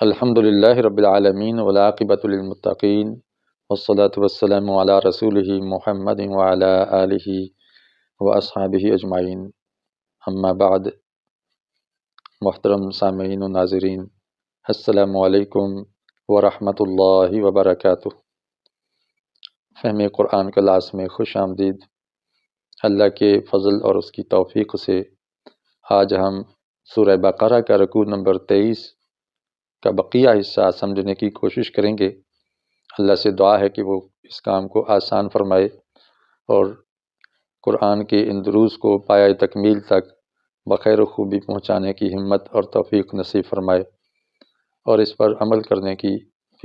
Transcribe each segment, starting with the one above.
الحمد للہ رب العالمین والعاقبۃ للمتقین والصلاة والسلام علی رسولہ محمد وعلی آلہ واصحابہ اجمعین، اما بعد۔ محترم سامعین و ناظرین، السلام علیکم ورحمۃ اللہ وبرکاتہ۔ فہم قرآن کلاس میں خوش آمدید۔ اللہ کے فضل اور اس کی توفیق سے آج ہم سورہ بقرہ کا رکوع نمبر 23 کا بقیہ حصہ سمجھنے کی کوشش کریں گے۔ اللہ سے دعا ہے کہ وہ اس کام کو آسان فرمائے اور قرآن کے ان دروس کو پایہ تکمیل تک بخیر و خوبی پہنچانے کی ہمت اور توفیق نصیب فرمائے اور اس پر عمل کرنے کی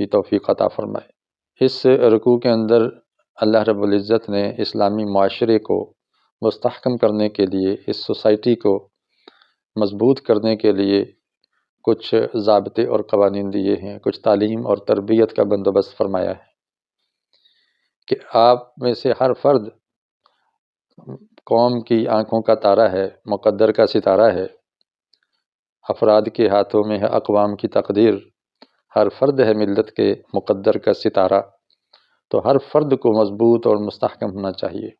بھی توفیق عطا فرمائے۔ اس رکوع کے اندر اللہ رب العزت نے اسلامی معاشرے کو مستحکم کرنے کے لیے، اس سوسائٹی کو مضبوط کرنے کے لیے کچھ ضابطے اور قوانین دیے ہیں، کچھ تعلیم اور تربیت کا بندوبست فرمایا ہے کہ آپ میں سے ہر فرد قوم کی آنکھوں کا تارا ہے، مقدر کا ستارہ ہے، افراد کے ہاتھوں میں ہے اقوام کی تقدیر، ہر فرد ہے ملت کے مقدر کا ستارہ۔ تو ہر فرد کو مضبوط اور مستحکم ہونا چاہیے،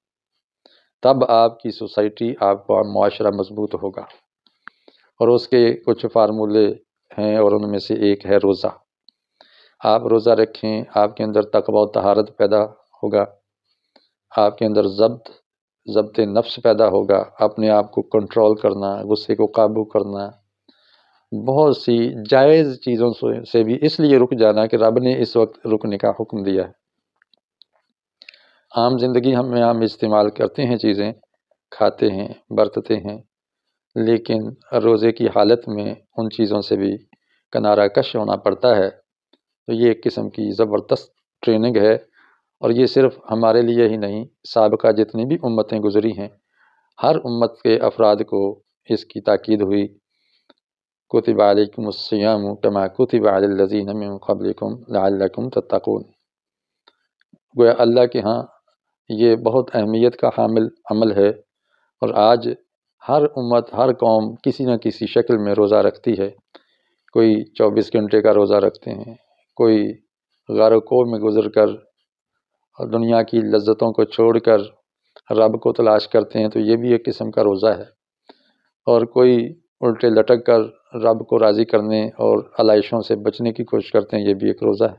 تب آپ کی سوسائٹی، آپ کا معاشرہ مضبوط ہوگا۔ اور اس کے کچھ فارمولے ہیں اور ان میں سے ایک ہے روزہ۔ آپ روزہ رکھیں، آپ کے اندر تقوی و طہارت پیدا ہوگا، آپ کے اندر ضبط نفس پیدا ہوگا، اپنے آپ کو کنٹرول کرنا، غصے کو قابو کرنا، بہت سی جائز چیزوں سے بھی اس لیے رک جانا کہ رب نے اس وقت رکنے کا حکم دیا ہے۔ عام زندگی ہم استعمال کرتے ہیں، چیزیں کھاتے ہیں، برتتے ہیں، لیکن روزے کی حالت میں ان چیزوں سے بھی کنارہ کش ہونا پڑتا ہے۔ تو یہ ایک قسم کی زبردست ٹریننگ ہے، اور یہ صرف ہمارے لیے ہی نہیں، سابقہ جتنی بھی امتیں گزری ہیں، ہر امت کے افراد کو اس کی تاکید ہوئی۔ کتب علیکم الصیام کما کتب علی الذین من قبلکم لعلکم تتقون۔ گویا اللہ کے ہاں یہ بہت اہمیت کا حامل عمل ہے، اور آج ہر امت، ہر قوم کسی نہ کسی شکل میں روزہ رکھتی ہے۔ کوئی 24 گھنٹے کا روزہ رکھتے ہیں، کوئی غار و کوہ میں گزر کر اور دنیا کی لذتوں کو چھوڑ کر رب کو تلاش کرتے ہیں، تو یہ بھی ایک قسم کا روزہ ہے۔ اور کوئی الٹے لٹک کر رب کو راضی کرنے اور علائشوں سے بچنے کی کوشش کرتے ہیں، یہ بھی ایک روزہ ہے۔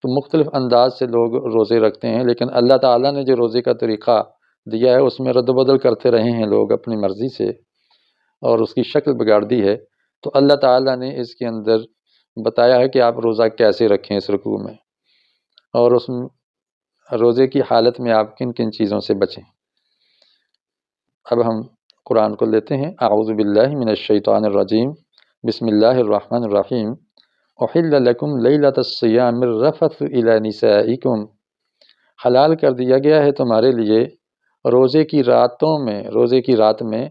تو مختلف انداز سے لوگ روزے رکھتے ہیں، لیکن اللہ تعالیٰ نے جو روزے کا طریقہ دیا ہے اس میں رد و بدل کرتے رہے ہیں لوگ اپنی مرضی سے، اور اس کی شکل بگاڑ دی ہے۔ تو اللہ تعالیٰ نے اس کے اندر بتایا ہے کہ آپ روزہ کیسے رکھیں اس رکوع میں، اور اس روزے کی حالت میں آپ کن کن چیزوں سے بچیں۔ اب ہم قرآن کو لیتے ہیں۔ اعوذ باللہ من الشیطان الرجیم، بسم اللہ الرحمن الرحیم۔ احل لکم لیلۃ الصیام الرفث الی نسائکم، حلال کر دیا گیا ہے تمہارے لیے روزے کی رات میں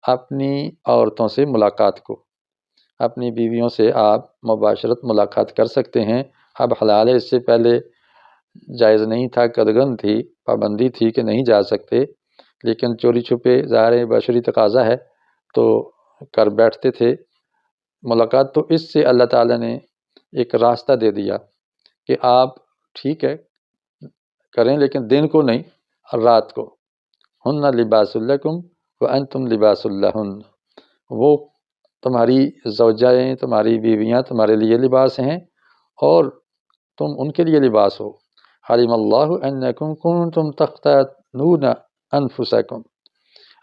اپنی عورتوں سے ملاقات کو۔ اپنی بیویوں سے آپ مباشرت ملاقات کر سکتے ہیں، اب حلال ہے، اس سے پہلے جائز نہیں تھا، قدغن تھی، پابندی تھی کہ نہیں جا سکتے، لیکن چوری چھپے، ظاہر بشری تقاضا ہے تو کر بیٹھتے تھے ملاقات۔ تو اس سے اللہ تعالیٰ نے ایک راستہ دے دیا کہ آپ ٹھیک ہے کریں، لیکن دن کو نہیں، رات کو۔ ہن لباس لکم وانتم لباس لہن، وہ تمہاری زوجائیں، تمہاری بیویاں تمہارے لیے لباس ہیں اور تم ان کے لیے لباس ہو۔ علم اللہ انکم کنتم تختانون انفسکم،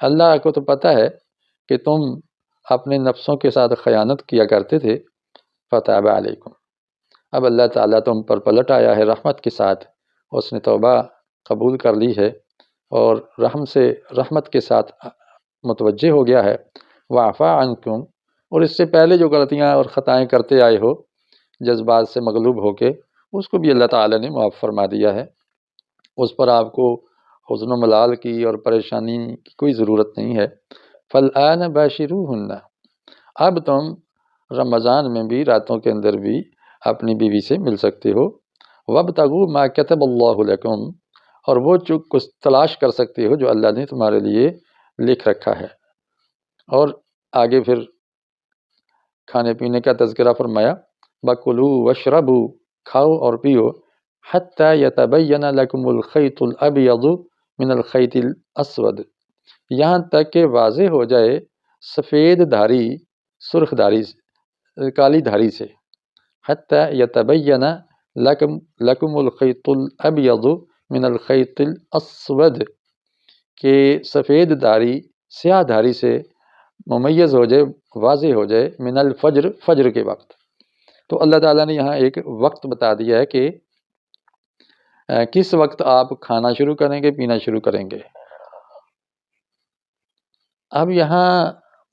اللہ کو تو پتہ ہے کہ تم اپنے نفسوں کے ساتھ خیانت کیا کرتے تھے۔ فتاب علیکم، اب اللہ تعالیٰ تم پر پلٹ آیا ہے رحمت کے ساتھ، اس نے توبہ قبول کر لی ہے اور رحمت کے ساتھ متوجہ ہو گیا ہے۔ وعفا عنکم، اور اس سے پہلے جو غلطیاں اور خطائیں کرتے آئے ہو جذبات سے مغلوب ہو کے، اس کو بھی اللہ تعالیٰ نے معاف فرما دیا ہے۔ اس پر آپ کو حزن و ملال کی اور پریشانی کی کوئی ضرورت نہیں ہے۔ فالآن باشروہن، اب تم رمضان میں بھی، راتوں کے اندر بھی اپنی بیوی سے مل سکتے ہو۔ وابتغوا ما کتب اللہ لکم، اور وہ کچھ تلاش کر سکتے ہو جو اللہ نے تمہارے لیے لکھ رکھا ہے۔ اور آگے پھر کھانے پینے کا تذکرہ فرمایا بکلو وشربو، کھاؤ اور پیو، حتی یتبین لکم الخیط الابیض من الخیط الاسود، یہاں تک کہ واضح ہو جائے سفید دھاری سرخ دھاری کالی دھاری سے، حتی یتبین لکم الخیط الابیض من الخیط الاسود، کہ سفید دھاری سیاہ دھاری سے ممیز ہو جائے، واضح ہو جائے، من الفجر، فجر کے وقت۔ تو اللہ تعالیٰ نے یہاں ایک وقت بتا دیا ہے کہ کس وقت آپ کھانا شروع کریں گے، پینا شروع کریں گے۔ اب یہاں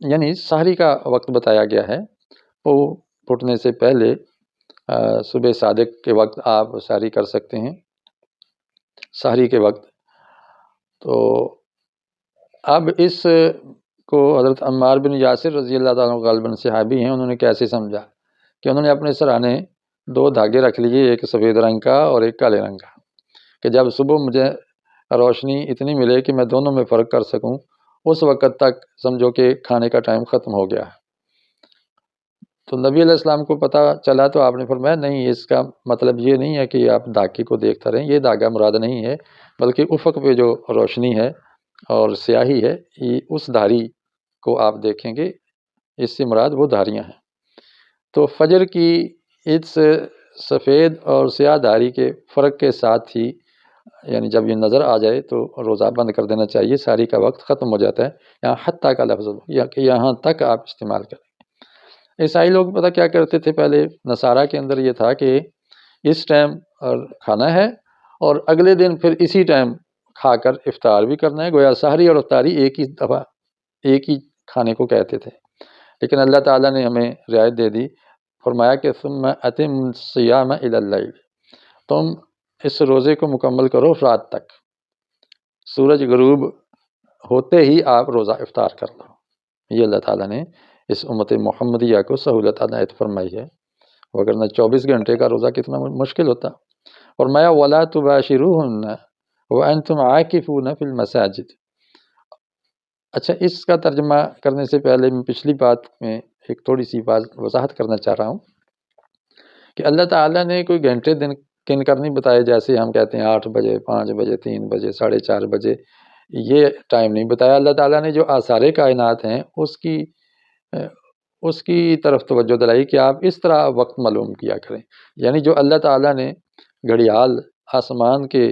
یعنی سحری کا وقت بتایا گیا ہے، وہ پھٹنے سے پہلے صبح صادق کے وقت آپ سحری کر سکتے ہیں، سحری کے وقت۔ تو اب اس کو حضرت عمار بن یاسر رضی اللہ تعالیٰ عنہ غالباً صحابی ہیں، انہوں نے کیسے سمجھا کہ انہوں نے اپنے سرانے 2 دھاگے رکھ لیے، ایک سفید رنگ کا اور ایک کالے رنگ کا، کہ جب صبح مجھے روشنی اتنی ملے کہ میں دونوں میں فرق کر سکوں، اس وقت تک سمجھو کہ کھانے کا ٹائم ختم ہو گیا۔ تو نبی علیہ السلام کو پتہ چلا تو آپ نے فرمایا نہیں، اس کا مطلب یہ نہیں ہے کہ آپ دھاگے کو دیکھتا رہیں، یہ دھاگا مراد نہیں ہے، بلکہ افق پہ جو روشنی ہے اور سیاہی ہے، یہ اس دھاری کو آپ دیکھیں گے، اس سے مراد وہ دھاریاں ہیں۔ تو فجر کی اس سفید اور سیاہ دھاری کے فرق کے ساتھ ہی یعنی جب یہ نظر آ جائے تو روزہ بند کر دینا چاہیے، سحری کا وقت ختم ہو جاتا ہے۔ یہاں حتیٰ کا لفظ یا کہ یہاں تک آپ استعمال کریں۔ عیسائی لوگ پتہ کیا کرتے تھے پہلے، نصارہ کے اندر یہ تھا کہ اس ٹائم کھانا ہے اور اگلے دن پھر اسی ٹائم کھا کر افطار بھی کرنا ہے، گویا سحری اور افطاری ایک ہی دفعہ ایک ہی کھانے کو کہتے تھے۔ لیکن اللہ تعالیٰ نے ہمیں رعایت دے دی، فرمایا کہ ثم اتم الصیام الی اللیل، تم اس روزے کو مکمل کرو رات تک، سورج غروب ہوتے ہی آپ روزہ افطار کر لو۔ یہ اللہ تعالیٰ نے اس امت محمدیہ کو سہولت عنایت فرمائی ہے، وگرنہ 24 گھنٹے کا روزہ کتنا مشکل ہوتا۔ فرمایا وَلَا تُبَاشِرُوهُنَّ وَأَنْتُمْ عَاكِفُونَ فِي الْمَسَاجِدِ۔ اچھا، اس کا ترجمہ کرنے سے پہلے میں پچھلی بات میں ایک تھوڑی سی وضاحت کرنا چاہ رہا ہوں کہ اللہ تعالیٰ نے کوئی گھنٹے دن کن کر نہیں بتائے، جیسے ہم کہتے ہیں 8 بجے، 5 بجے، 3 بجے، 4:30 بجے، یہ ٹائم نہیں بتایا۔ اللہ تعالیٰ نے جو آثار کائنات ہیں اس کی طرف توجہ دلائی کہ آپ اس طرح وقت معلوم کیا کریں، یعنی جو اللہ تعالیٰ نے گھڑیال آسمان کے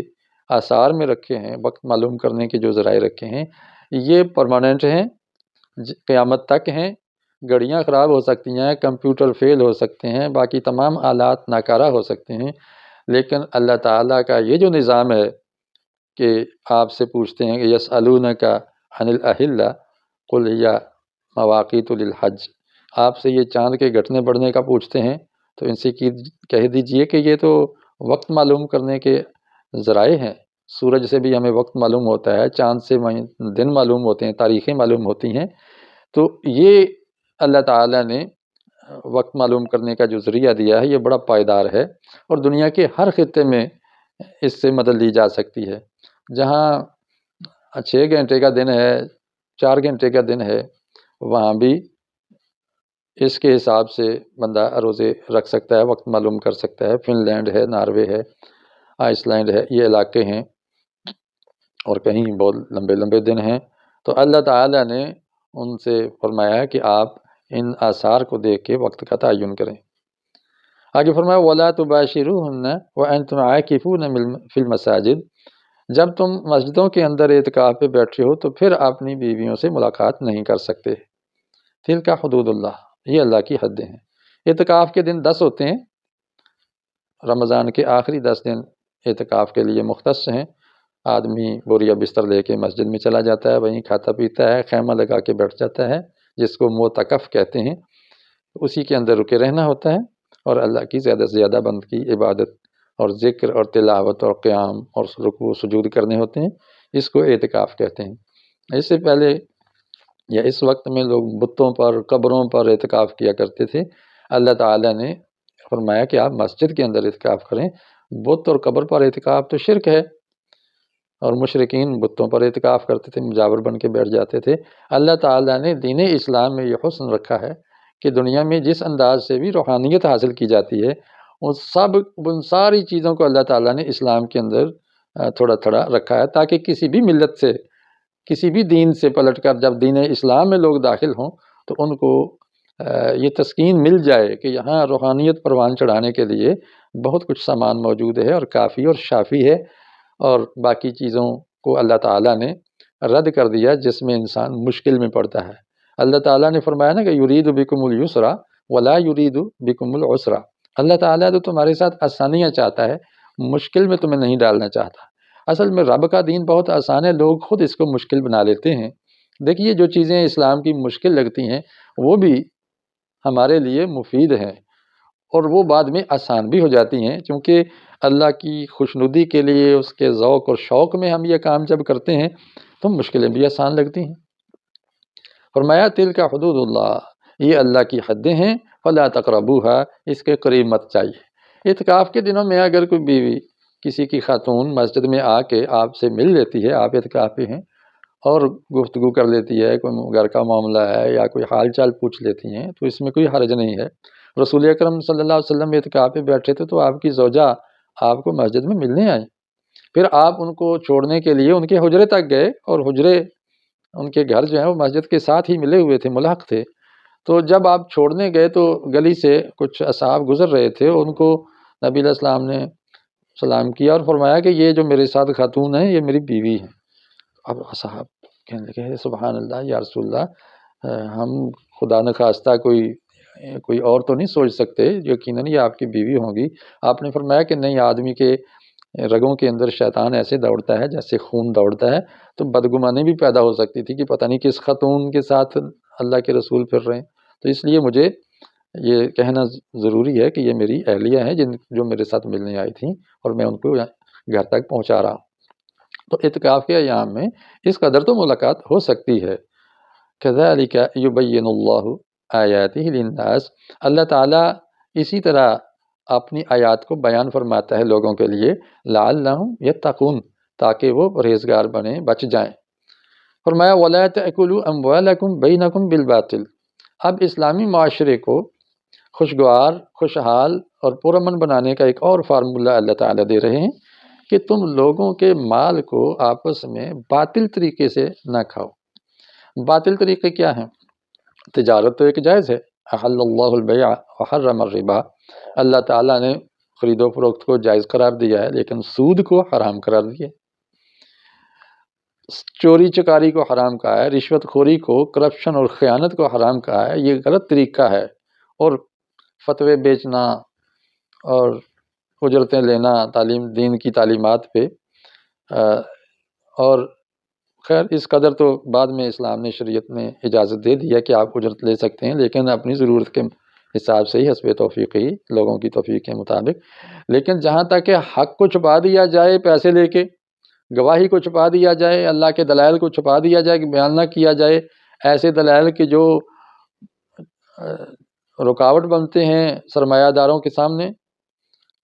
آثار میں رکھے ہیں، وقت معلوم کرنے کے جو ذرائع رکھے ہیں، یہ پرماننٹ ہیں، قیامت تک ہیں۔ گھڑیاں خراب ہو سکتی ہیں، کمپیوٹر فیل ہو سکتے ہیں، باقی تمام آلات ناکارہ ہو سکتے ہیں، لیکن اللہ تعالیٰ کا یہ جو نظام ہے کہ آپ سے پوچھتے ہیں کہ یسألونک عن الأہلہ قل ہی مواقیت للحج، آپ سے یہ چاند کے گھٹنے بڑھنے کا پوچھتے ہیں تو ان سے کہہ دیجئے کہ یہ تو وقت معلوم کرنے کے ذرائع ہیں۔ سورج سے بھی ہمیں وقت معلوم ہوتا ہے، چاند سے دن معلوم ہوتے ہیں، تاریخیں معلوم ہوتی ہیں۔ تو یہ اللہ تعالیٰ نے وقت معلوم کرنے کا جو ذریعہ دیا ہے، یہ بڑا پائیدار ہے، اور دنیا کے ہر خطے میں اس سے مدد لی جا سکتی ہے۔ جہاں 6 گھنٹے کا دن ہے، 4 گھنٹے کا دن ہے، وہاں بھی اس کے حساب سے بندہ روزے رکھ سکتا ہے، وقت معلوم کر سکتا ہے۔ فن لینڈ ہے، ناروے ہے، آئس لینڈ ہے، یہ علاقے ہیں، اور کہیں بہت لمبے لمبے دن ہیں۔ تو اللہ تعالیٰ نے ان سے فرمایا کہ آپ ان آثار کو دیکھ کے وقت کا تعین کریں۔ آگے فرمایا وَلَا تُبَاشِرُوهُنَّ وَأَنْتُمْ عَاكِفُونَ فِي الْمَسَاجِدِ، جب تم مسجدوں کے اندر اعتکاف پہ بیٹھے ہو تو پھر اپنی بیویوں سے ملاقات نہیں کر سکتے۔ تِلْکَ حدود اللہ، یہ اللہ کی حدیں ہیں۔ اعتکاف کے دن 10 ہوتے ہیں، رمضان کے آخری 10 دن اعتکاف کے لیے مختص ہیں۔ آدمی بوریا بستر لے کے مسجد میں چلا جاتا ہے، وہیں کھاتا پیتا ہے، خیمہ لگا کے بیٹھ جاتا ہے، جس کو معتکف کہتے ہیں، اسی کے اندر رکے رہنا ہوتا ہے، اور اللہ کی زیادہ سے زیادہ بندگی، عبادت اور ذکر اور تلاوت اور قیام اور رکوع و سجود کرنے ہوتے ہیں، اس کو اعتکاف کہتے ہیں۔ اس سے پہلے یا اس وقت میں لوگ بتوں پر، قبروں پر اعتکاف کیا کرتے تھے۔ اللہ تعالیٰ نے فرمایا کہ آپ مسجد کے اندر اعتکاف کریں۔ بت اور قبر پر اعتکاف تو شرک ہے، اور مشرکین بتوں پر اعتکاف کرتے تھے، مجاور بن کے بیٹھ جاتے تھے۔ اللہ تعالیٰ نے دین اسلام میں یہ حسن رکھا ہے کہ دنیا میں جس انداز سے بھی روحانیت حاصل کی جاتی ہے ان ساری چیزوں کو اللہ تعالیٰ نے اسلام کے اندر تھوڑا تھوڑا رکھا ہے، تاکہ کسی بھی ملت سے، کسی بھی دین سے پلٹ کر جب دین اسلام میں لوگ داخل ہوں تو ان کو یہ تسکین مل جائے کہ یہاں روحانیت پروان چڑھانے کے لیے بہت کچھ سامان موجود ہے اور کافی اور شافی ہے، اور باقی چیزوں کو اللہ تعالیٰ نے رد کر دیا جس میں انسان مشکل میں پڑتا ہے۔ اللہ تعالیٰ نے فرمایا نا کہ یرید بکم الیسرا ولا یرید بکم العسرا، اللہ تعالیٰ تو تمہارے ساتھ آسانیاں چاہتا ہے، مشکل میں تمہیں نہیں ڈالنا چاہتا۔ اصل میں رب کا دین بہت آسان ہے، لوگ خود اس کو مشکل بنا لیتے ہیں۔ دیکھیے جو چیزیں اسلام کی مشکل لگتی ہیں وہ بھی ہمارے لیے مفید ہیں، اور وہ بعد میں آسان بھی ہو جاتی ہیں، کیونکہ اللہ کی خوشنودی کے لیے، اس کے ذوق اور شوق میں ہم یہ کام جب کرتے ہیں تو مشکلیں بھی آسان لگتی ہیں۔ فرمایا تلک حدود اللہ، یہ اللہ کی حدیں ہیں، فلا تقربوها، اس کے قریب مت جائیے۔ اعتکاف کے دنوں میں اگر کوئی بیوی، کسی کی خاتون مسجد میں آ کے آپ سے مل لیتی ہے، آپ اعتکاف پہ ہیں، اور گفتگو کر لیتی ہے، کوئی گھر کا معاملہ ہے یا کوئی حال چال پوچھ لیتی ہیں، تو اس میں کوئی حرج نہیں ہے۔ رسول اکرم صلی اللہ علیہ وسلم اعتکاف پہ بیٹھے تھے تو آپ کی زوجہ آپ کو مسجد میں ملنے آئی، پھر آپ ان کو چھوڑنے کے لیے ان کے حجرے تک گئے، اور حجرے ان کے گھر جو ہیں وہ مسجد کے ساتھ ہی ملے ہوئے تھے، ملحق تھے۔ تو جب آپ چھوڑنے گئے تو گلی سے کچھ اصحاب گزر رہے تھے، ان کو نبی علیہ السلام نے سلام کیا اور فرمایا کہ یہ جو میرے ساتھ خاتون ہیں یہ میری بیوی ہیں۔ اب اصحاب کہنے لگے سبحان اللہ یا رسول اللہ، ہم خدا نخواستہ کوئی اور تو نہیں سوچ سکتے، یقیناً یہ آپ کی بیوی ہوں گی۔ آپ نے فرمایا کہ نہیں، آدمی کے رگوں کے اندر شیطان ایسے دوڑتا ہے جیسے خون دوڑتا ہے، تو بدگمانی بھی پیدا ہو سکتی تھی کہ پتہ نہیں کس خاتون کے ساتھ اللہ کے رسول پھر رہے ہیں، تو اس لیے مجھے یہ کہنا ضروری ہے کہ یہ میری اہلیہ ہیں جو میرے ساتھ ملنے آئی تھیں، اور میں ان کو گھر تک پہنچا رہا ہوں۔ تو اعتکاف کے ایام میں اس قدر تو ملاقات ہو سکتی ہے۔ کذالک یبین اللہ آیاتہ للناس، اللہ تعالیٰ اسی طرح اپنی آیات کو بیان فرماتا ہے لوگوں کے لیے، لعلہم یتقون، تاکہ وہ پرہیزگار بنیں، بچ جائیں۔ فرمایا ولا تأکلوا اموالکم بینکم بالباطل، اب اسلامی معاشرے کو خوشگوار، خوشحال اور پرامن بنانے کا ایک اور فارمولہ اللہ تعالیٰ دے رہے ہیں کہ تم لوگوں کے مال کو آپس میں باطل طریقے سے نہ کھاؤ۔ باطل طریقے کیا ہیں؟ تجارت تو ایک جائز ہے، احل اللہ البیع وحرم الربا، اللہ تعالیٰ نے خرید و فروخت کو جائز قرار دیا ہے لیکن سود کو حرام قرار دیا ہے۔ چوری چکاری کو حرام کہا ہے، رشوت خوری کو، کرپشن اور خیانت کو حرام کہا ہے، یہ غلط طریقہ ہے۔ اور فتوے بیچنا اور اجرتیں لینا دین کی تعلیمات پہ، اور خیر اس قدر تو بعد میں اسلام نے، شریعت نے اجازت دے دی ہے کہ آپ اجرت لے سکتے ہیں، لیکن اپنی ضرورت کے حساب سے ہی، حسب توفیقی، لوگوں کی توفیق کے مطابق۔ لیکن جہاں تک کہ حق کو چھپا دیا جائے پیسے لے کے، گواہی کو چھپا دیا جائے، اللہ کے دلائل کو چھپا دیا جائے کہ بیان نہ کیا جائے، ایسے دلائل کے جو رکاوٹ بنتے ہیں سرمایہ داروں کے سامنے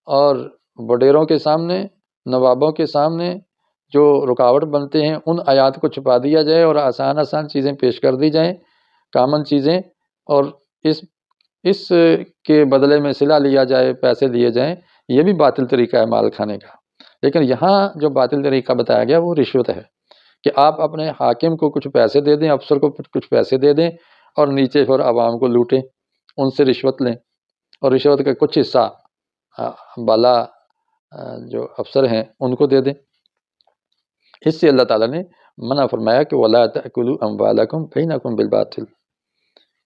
اور وڈیروں کے سامنے، نوابوں کے سامنے، جو رکاوٹ بنتے ہیں، ان آیات کو چھپا دیا جائے اور آسان چیزیں پیش کر دی جائیں، کامن چیزیں، اور اس کے بدلے میں صلہ لیا جائے، پیسے لیے جائیں، یہ بھی باطل طریقہ ہے مال کھانے کا۔ لیکن یہاں جو باطل طریقہ بتایا گیا وہ رشوت ہے، کہ آپ اپنے حاکم کو کچھ پیسے دے دیں، افسر کو کچھ پیسے دے دیں، اور نیچے پھر عوام کو لوٹیں، ان سے رشوت لیں، اور رشوت کا کچھ حصہ بالا جو افسر ہیں ان کو دے دیں۔ اس سے اللہ تعالیٰ نے منع فرمایا کہ وَلَا تَأْكُلُوا أَمْوَالَكُمْ بَيْنَكُمْ بِالْبَاطِلِ،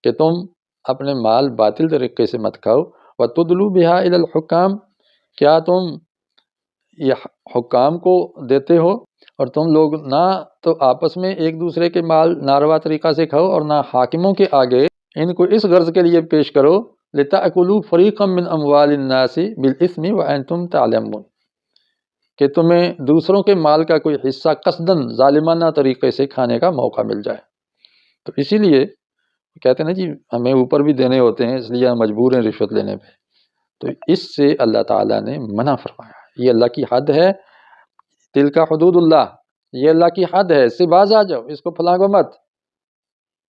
کہ تم اپنے مال باطل طریقے سے مت کھاؤ۔ وَتُدْلُوا بِهَا إِلَى الْحُكَّامِ، کیا تم یہ حکام کو دیتے ہو، اور تم لوگ نہ تو آپس میں ایک دوسرے کے مال ناروا طریقہ سے کھاؤ، اور نہ حاکموں کے آگے ان کو اس غرض کے لیے پیش کرو لِتَأْكُلُوا فَرِيقًا مِّنْ أَمْوَالِ النَّاسِ بِالْإِثْمِ وَأَنْتُمْ تَعْلَمُونَ، کہ تمہیں دوسروں کے مال کا کوئی حصہ قصداً ظالمانہ طریقے سے کھانے کا موقع مل جائے۔ تو اسی لیے کہتے ہیں نا جی ہمیں اوپر بھی دینے ہوتے ہیں، اس لیے ہم مجبور ہیں رشوت لینے پہ، تو اس سے اللہ تعالیٰ نے منع فرمایا۔ یہ اللہ کی حد ہے، تلک حدود اللہ، یہ اللہ کی حد ہے، اس سے باز آ جاؤ، اس کو پھلانگو مت۔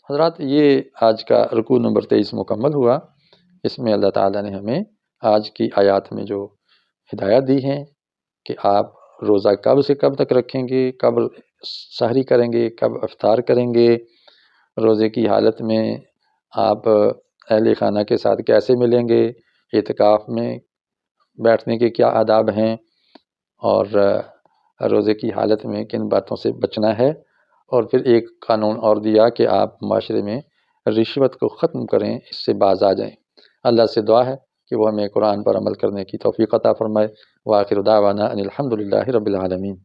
حضرات یہ آج کا رکوع نمبر 23 مکمل ہوا۔ اس میں اللہ تعالیٰ نے ہمیں آج کی آیات میں جو ہدایات دی ہیں کہ آپ روزہ کب سے کب تک رکھیں گے، کب سحری کریں گے، کب افطار کریں گے، روزے کی حالت میں آپ اہل خانہ کے ساتھ کیسے ملیں گے، اعتکاف میں بیٹھنے کے کیا آداب ہیں، اور روزے کی حالت میں کن باتوں سے بچنا ہے، اور پھر ایک قانون اور دیا کہ آپ معاشرے میں رشوت کو ختم کریں، اس سے باز آ جائیں۔ اللہ سے دعا ہے کہ وہ ہمیں قرآن پر عمل کرنے کی توفیق عطا فرمائے۔ وآخر دعوانا ان الحمد للہ رب العالمین۔